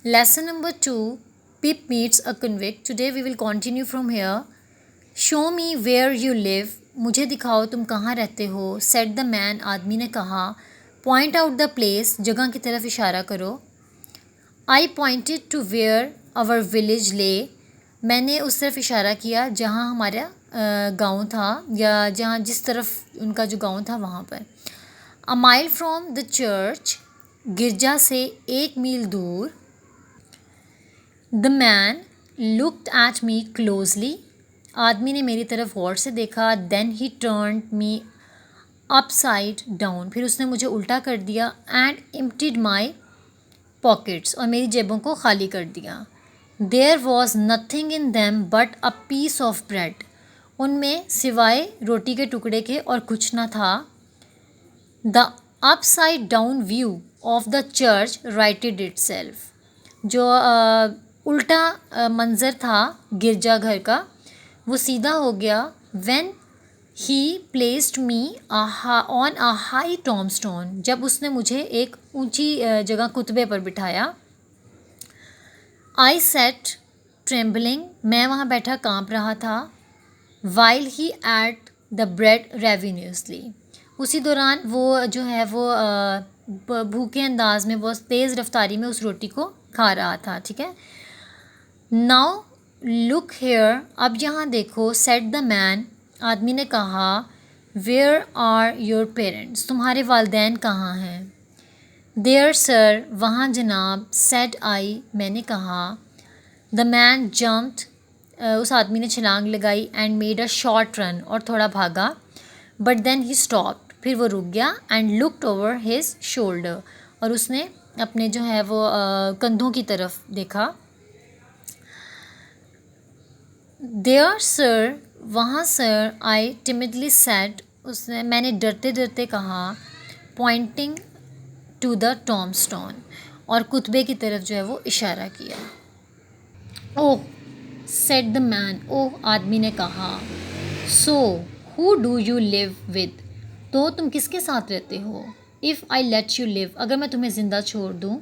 Lesson number 2, Pip meets a convict. Today we will continue from here. Show me where you live. मुझे दिखाओ तुम कहाँ रहते हो. Said the man. आदमी ने कहा. Point out the place. जगह की तरफ इशारा करो. I pointed to where our village lay. मैंने उस तरफ इशारा किया जहाँ हमारा गांव था या जहाँ जिस तरफ उनका जो गांव था वहाँ पर. A mile from the church. गिरजा से 1 मील दूर. The man looked at me closely. आदमी ने मेरी तरफ गौर से देखा. Then he turned me upside down. फिर उसने मुझे उल्टा कर दिया. And emptied my pockets. और मेरी जेबों को खाली कर दिया. There was nothing in them but a piece of bread. उनमें सिवाय रोटी के टुकड़े के और कुछ न था. The upside down view of the church righted itself. जो उल्टा मंज़र था गिरजाघर का वो सीधा हो गया. When he placed me on a high tombstone. जब उसने मुझे एक ऊंची जगह कुतबे पर बिठाया. I sat trembling. मैं वहाँ बैठा कांप रहा था. While he ate the bread ravenously. उसी दौरान वो जो है वो भूखे अंदाज में बहुत तेज़ रफ्तारी में उस रोटी को खा रहा था. ठीक है. Now look here. अब यहाँ देखो. Said the man. आदमी ने कहा. Where are your parents. तुम्हारे वालदैन कहाँ हैं. There sir. वहाँ जनाब. Said I. मैंने कहा. The man jumped. उस आदमी ने छलांग लगाई. And made a short run. और थोड़ा भागा. But then he stopped. फिर वो रुक गया. And looked over his shoulder. और उसने अपने जो है वो कंधों की तरफ देखा. There sir. वहाँ सर. I timidly said. मैंने डरते डरते कहा. Pointing to the tombstone. और कुतबे की तरफ जो है वो इशारा किया. Oh said the man. Oh आदमी ने कहा. So who do you live with. तो तुम किसके साथ रहते हो. If I let you live. अगर मैं तुम्हें ज़िंदा छोड़ दूँ.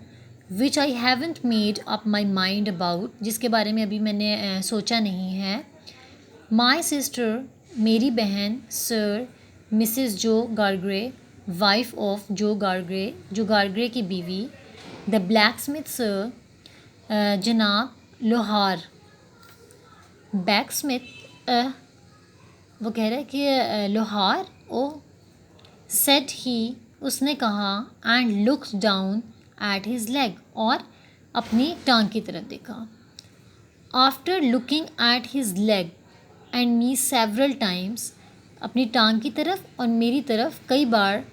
Which I haven't made up my mind about. जिसके बारे में अभी मैंने सोचा नहीं है. My sister. मेरी बहन. सर. मिसिस जो गार्ग्रे. वाइफ ऑफ जो गार्ग्रे. जो गार्ग्रे की बीवी. The black Smith. सर. जनाब लोहार. Back Smith. वो कह रहा है कि लोहार. ओ सेड ही. उसने कहा. And looked down at his leg. और अपनी टांग की तरफ देखा. After looking at his leg and me several times. अपनी टांग की तरफ और मेरी तरफ कई बार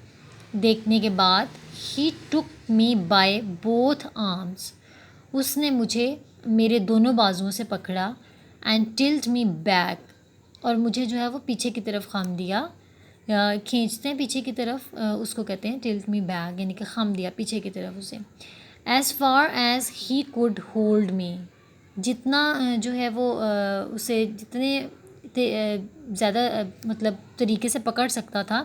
देखने के बाद. ही टुक मी बाय बोथ आर्म्स. उसने मुझे मेरे दोनों बाजुओं से पकड़ा. And tilt me back. और मुझे जो है वो पीछे की तरफ खम दिया. खींचते हैं पीछे की तरफ. उसको कहते हैं टिल्ट मी बैक. यानी कि खम दिया पीछे की तरफ उसे. As far as he could hold me. जितना जो है वो उसे जितने ज़्यादा मतलब तरीके से पकड़ सकता था.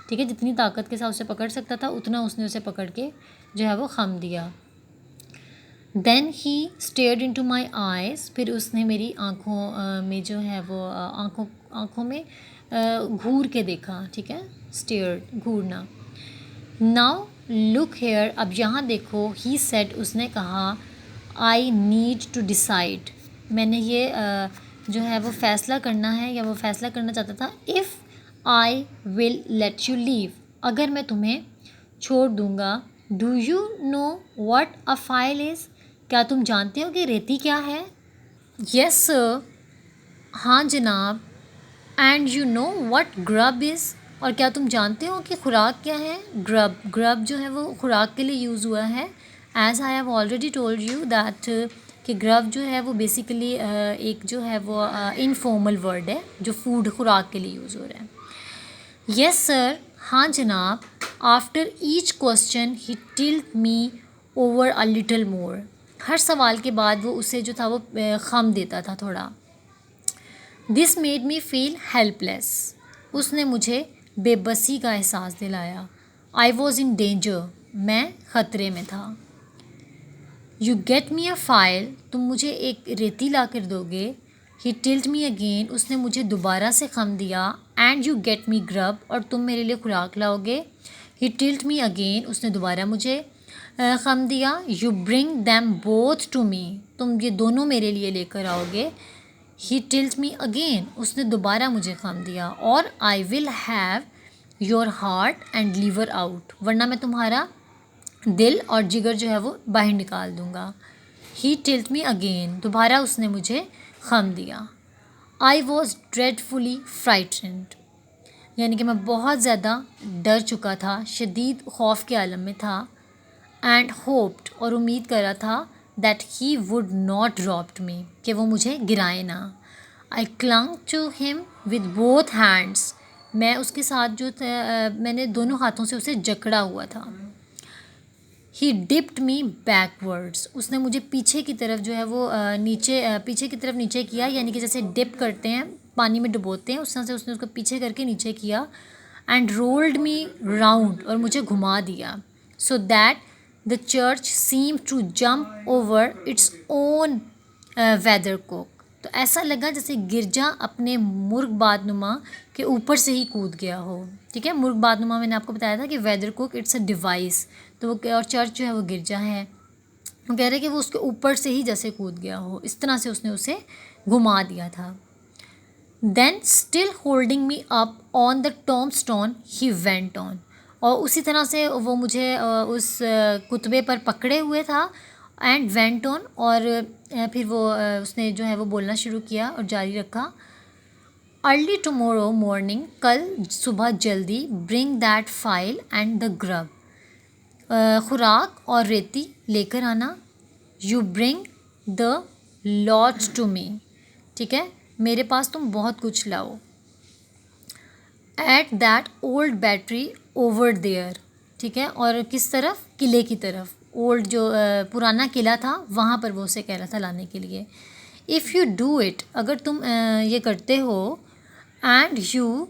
ठीक है. जितनी ताकत के साथ उसे पकड़ सकता था उतना उसने उसे पकड़ के जो है वो खम दिया. Then he stared into my eyes. फिर उसने मेरी आँखों में जो है वो आँखों में घूर के देखा. ठीक है. स्टेयर्ड घूरना. Now look here. अब यहाँ देखो. He said. उसने कहा. I need to decide. मैंने ये जो है वो फ़ैसला करना है या वो फ़ैसला करना चाहता था. If I will let you leave. अगर मैं तुम्हें छोड़ दूँगा. Do you know what a file is. क्या तुम जानते हो कि रेती क्या है. Yes sir. हाँ जनाब. And you know what grub is. और क्या तुम जानते हो कि खुराक क्या है. ग्रब. ग्रब जो है वो खुराक के लिए यूज़ हुआ है. As I have already told you that कि ग्रब जो है वो बेसिकली एक जो है वो इनफॉर्मल वर्ड है जो फूड खुराक के लिए यूज़ हो रहा है. Yes sir. हाँ जनाब. After each question he tilt me over a little more. हर सवाल के बाद वो उसे जो था वो खम देता था थोड़ा. This made me feel helpless. उसने मुझे बेबसी का एहसास दिलाया. I was in danger. मैं ख़तरे में था. You get me a file, तुम मुझे एक रेती ला कर दोगे। ही टिल्ट मी अगेन, उसने मुझे दोबारा से खम दिया। And you get me grub, और तुम मेरे लिए खुराक लाओगे। ही टिल्ट मी अगेन, उसने दोबारा मुझे खम दिया। You bring them both to me, तुम ये दोनों मेरे लिए लेकर आओगे। ही टिल्ट मी अगेन, उसने दोबारा मुझे खम दिया। और I will have your heart and liver out, वरना मैं तुम्हारा दिल और जिगर जो है वो बाहर निकाल दूंगा। ही टिल्ट मी अगेन, दोबारा उसने मुझे खम दिया। आई वॉज ड्रेडफुली फ्राइटेंड, यानी कि मैं बहुत ज़्यादा डर चुका था, शदीद खौफ के आलम में था। एंड होप्ड, और उम्मीद कर रहा था, that he would not dropped me, कि वो मुझे गिराए ना। I clung to him with both hands, मैं उसके साथ जो मैंने दोनों हाथों से उसे जकड़ा हुआ था। ही डिप्ड मी बैकवर्ड्स, उसने मुझे पीछे की तरफ जो है वो पीछे की तरफ नीचे किया, यानी कि जैसे डिप करते हैं, पानी में डुबोते हैं, उस तरह से उसने उसको पीछे करके नीचे किया। एंड रोल्ड मी राउंड, और मुझे घुमा दिया। So that the church seem to jump over its own weathercock, तो ऐसा लगा जैसे गिरजा अपने मुर्गबादनुमा के ऊपर से ही कूद गया हो। ठीक है, मुर्गबादनुमा मैंने आपको बताया था कि weathercock it's a device, तो वो और चर्च जो है वो गिरजा है। वो कह रहे हैं कि वो उसके ऊपर से ही जैसे कूद गया हो, इस तरह से उसने उसे घुमा दिया था। Then still holding me up on the tombstone he went on, और उसी तरह से वो मुझे उस कुतबे पर पकड़े हुए था। एंड वेंट ऑन, और फिर वो उसने जो है वो बोलना शुरू किया और जारी रखा। अर्ली टुमारो मॉर्निंग, कल सुबह जल्दी। Bring that file and the grub, खुराक और रेती लेकर आना। You bring the lot to me, ठीक है, मेरे पास तुम बहुत कुछ लाओ। At that old battery over there, ठीक है, और किस तरफ, किले की तरफ, ओल्ड जो पुराना किला था वहाँ पर वो उसे कह रहा था लाने के लिए। इफ़ यू डू इट, अगर तुम ये करते हो। And you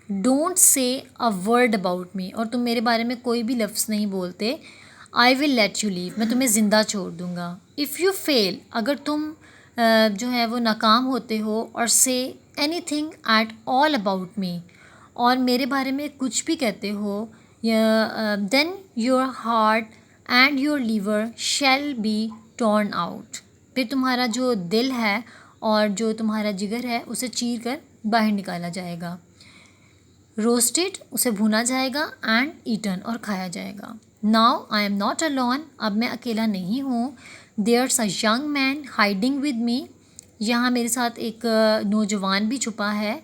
don't say a word about me, और तुम मेरे बारे में कोई भी लफ्ज़ नहीं बोलते। I will let you leave, मैं तुम्हें ज़िंदा छोड़ दूँगा। इफ़ यू फेल, अगर तुम जो है वो नाकाम होते हो। और say anything at all about me, और मेरे बारे में कुछ भी कहते हो, then your heart and your liver shall be torn out, फिर तुम्हारा जो दिल है और जो तुम्हारा जिगर है उसे चीर कर बाहर निकाला जाएगा। रोस्टेड, उसे भुना जाएगा। एंड ईटन, और खाया जाएगा। Now I am not alone, अब मैं अकेला नहीं हूँ। There's a young man hiding with me, यहाँ मेरे साथ एक नौजवान भी छुपा है।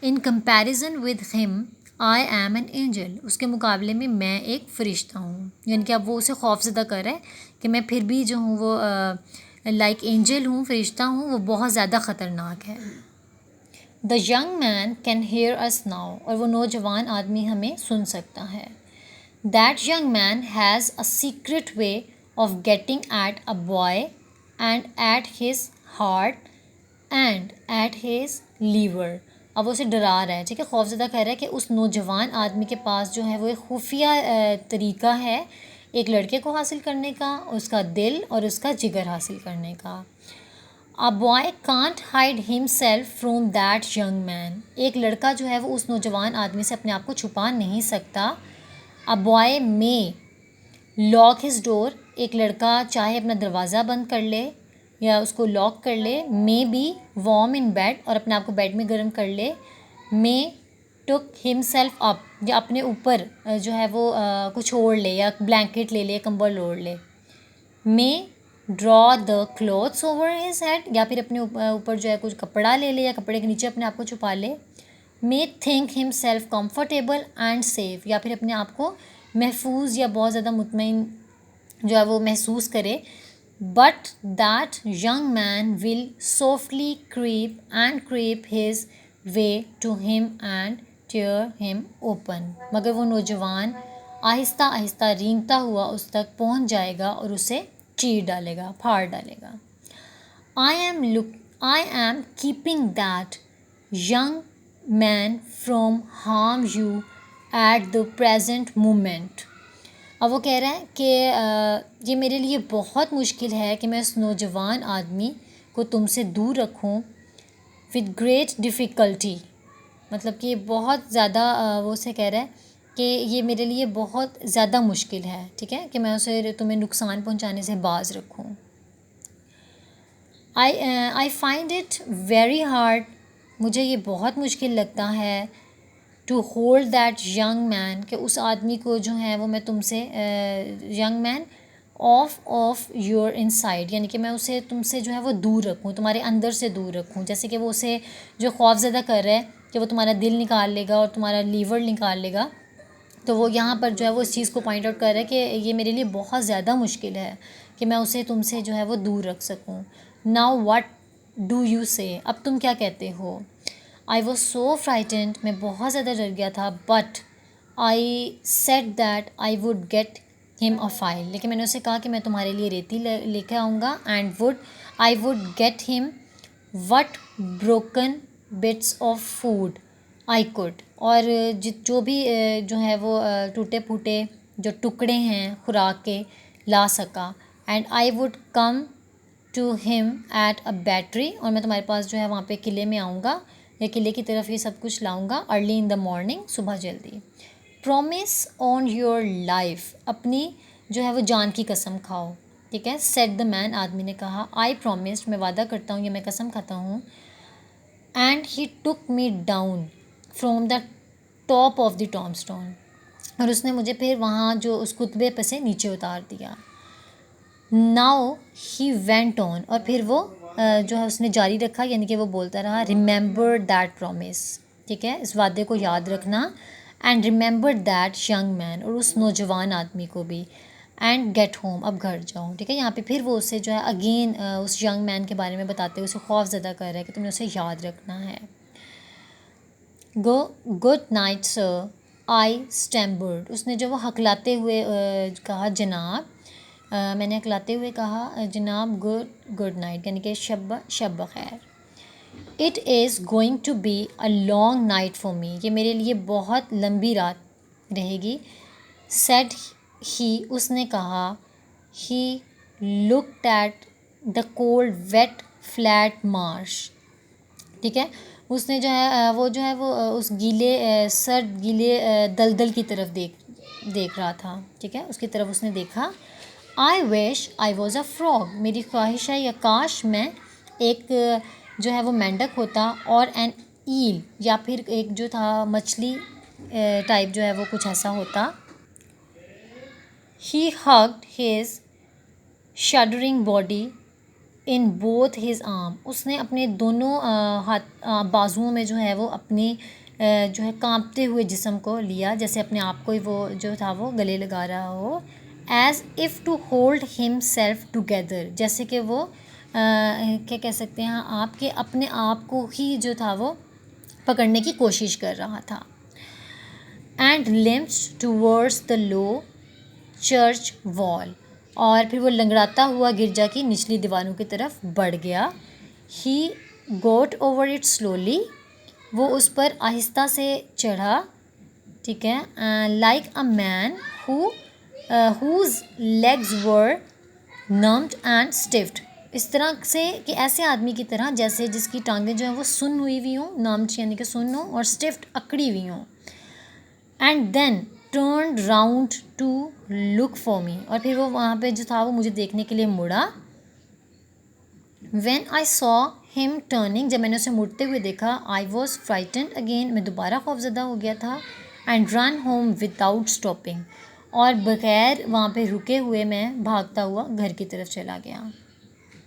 In comparison with him I am an angel, उसके मुकाबले में मैं एक फ़रिश्ता हूँ, यानी कि अब वो उसे खौफज़दा कर रहा है कि मैं फिर भी जो हूँ वो लाइक एंजल हूँ, फ़रिश्ता हूँ, वो बहुत ज़्यादा ख़तरनाक है। The young man can hear us now, और वो नौजवान आदमी हमें सुन सकता है। That young man has a secret way of getting at a boy and at his heart and at his liver, अब वो उसे डरा रहा है, ठीक है, खौफज़दा कह रहा है कि उस नौजवान आदमी के पास जो है वो एक खुफिया तरीका है एक लड़के को हासिल करने का, उसका दिल और उसका जिगर हासिल करने का। A boy can't hide himself from that young man, एक लड़का जो है वो उस नौजवान आदमी से अपने आप को छुपा नहीं सकता। A boy may lock his door, एक लड़का चाहे अपना दरवाज़ा बंद कर ले या उसको लॉक कर ले। May be warm in bed, और अपने आप को बेड में गर्म कर ले। मे टुक हिमसेल्फ अप, या अपने ऊपर जो है वो कुछ ओढ़ ले, या ब्लैंकेट ले ले, कंबल ओढ़ ले। May draw the clothes over his head, या फिर अपने ऊपर जो है कुछ कपड़ा ले ले या कपड़े के नीचे अपने आप को छुपा ले। May think himself comfortable and safe, या फिर अपने आप को महफूज या बहुत ज़्यादा मुतमईन जो है वो महसूस करे। But that young man will softly creep his way to him and tear him open, मगर वो नौजवान आहिस्ता आहिस्ता रेंगता हुआ उस तक पहुंच जाएगा और उसे चीर डालेगा, फाड़ डालेगा। I am keeping that young man from harm you at the present moment, और वो कह रहा है कि ये मेरे लिए बहुत मुश्किल है कि मैं उस नौजवान आदमी को तुमसे दूर रखूं विद ग्रेट डिफ़िकल्टी। मतलब कि बहुत ज़्यादा वो उसे कह रहा है कि ये मेरे लिए बहुत ज़्यादा मुश्किल है, ठीक है, कि मैं उसे तुम्हें नुकसान पहुंचाने से बाज़ रखूं। I find it very hard, मुझे ये बहुत मुश्किल लगता है to hold that young man, कि उस आदमी को जो है वो मैं तुमसे young man of your inside, यानी कि मैं उसे तुमसे जो है वो दूर रखूँ, तुम्हारे अंदर से दूर रखूँ। जैसे कि वो उसे जो खौफज़दा कर रहा है कि वो तुम्हारा दिल निकाल लेगा और तुम्हारा लीवर निकाल लेगा, तो वो यहाँ पर जो है वो इस चीज़ को पॉइंट आउट कर रहा है कि ये मेरे लिए बहुत ज़्यादा मुश्किल है कि मैं उसे तुमसे जो है वो दूर रख सकूँ। नाउ व्हाट डू यू से, अब तुम क्या कहते हो। आई वॉज सो फ्राइटेंड, मैं बहुत ज़्यादा डर गया था, but I said that I would get him a file, लेकिन मैंने उसे कहा कि मैं तुम्हारे लिए रेती लेकर आऊँगा, and I would get him what broken bits of food I could, और जो भी जो है वो टूटे फूटे जो टुकड़े हैं खुराक के ला सका, and I would come to him at a battery, और मैं तुम्हारे पास जो है वहाँ पे किले में आऊँगा या किले की तरफ ये सब कुछ लाऊँगा अर्ली इन द मॉर्निंग, सुबह जल्दी। प्रॉमिस ऑन योर लाइफ, अपनी जो है वो जान की कसम खाओ, ठीक है, सेट द मैन, आदमी ने कहा। आई प्रॉमिस्ड, मैं वादा करता हूँ या मैं कसम खाता हूँ। And he took me down from the top of the tombstone, और उसने मुझे फिर वहाँ जो उस कुतबे पर से नीचे उतार दिया। नाउ ही वेंट ऑन, और फिर वो जो है उसने जारी रखा, यानी कि वो बोलता रहा, रिमेंबर दैट प्रॉमिस, ठीक है, इस वादे को याद रखना, and remember that young man, और उस नौजवान आदमी को भी, एंड गेट होम, अब घर जाओ, ठीक है। यहाँ पे फिर वो उसे जो है अगेन उस यंग मैन के बारे में बताते हुए उसे खौफज़दा कर रहा है कि तुमने उसे याद रखना है। गो गुड नाइट सर, आई स्टैम्बर्ड, उसने जो वो हकलाते हुए कहा, जनाब, मैंने हकलाते हुए कहा, जनाब गुड नाइट, यानी कि शब खैर। It is going to be a long night for me, ये मेरे लिए बहुत लंबी रात रहेगी। सेड ही, उसने कहा। He looked at the cold wet flat marsh, ठीक है, उसने जो है वो जो है वो उस गीले सर्द गीले दलदल की तरफ देख रहा था, ठीक है, उसकी तरफ उसने देखा। I wish I was a frog, मेरी ख्वाहिश है या काश मैं एक जो है वो मेंढक होता, और एन ईल, या फिर एक जो था मछली टाइप जो है वो कुछ ऐसा होता। ही hugged his shuddering body in both his arm, उसने अपने दोनों बाजुओं में जो है वो अपनी जो है कांपते हुए जिस्म को लिया, जैसे अपने आप को ही वो जो था वो गले लगा रहा हो। As if two hold him self together, जैसे कि वो क्या कह सकते हैं आपके अपने आप को ही जो था वो पकड़ने की कोशिश कर रहा था। And limped towards the low church wall, और फिर वो लंगड़ाता हुआ गिरजा की निचली दीवारों की तरफ बढ़ गया। He got over it slowly, वो उस पर आहिस्ता से चढ़ा, ठीक है, like a man whose legs were numbed and stiffed, इस तरह से कि ऐसे आदमी की तरह जैसे जिसकी टांगें जो हैं वो सुन्न हुई हुई हों, नम्ड यानी कि सुन्न हो, और स्टिफ्ड अकड़ी हुई हों। And then turn round to look for me, और फिर वो वहाँ पे जो था वो मुझे देखने के लिए मुड़ा। When I saw him turning, जब मैंने उसे मुड़ते हुए देखा, आई वॉज फ्राइटेंड अगेन, मैं दोबारा खौफज़दा हो गया था। And run home without stopping, और बगैर वहाँ पे रुके हुए मैं भागता हुआ घर की तरफ चला गया।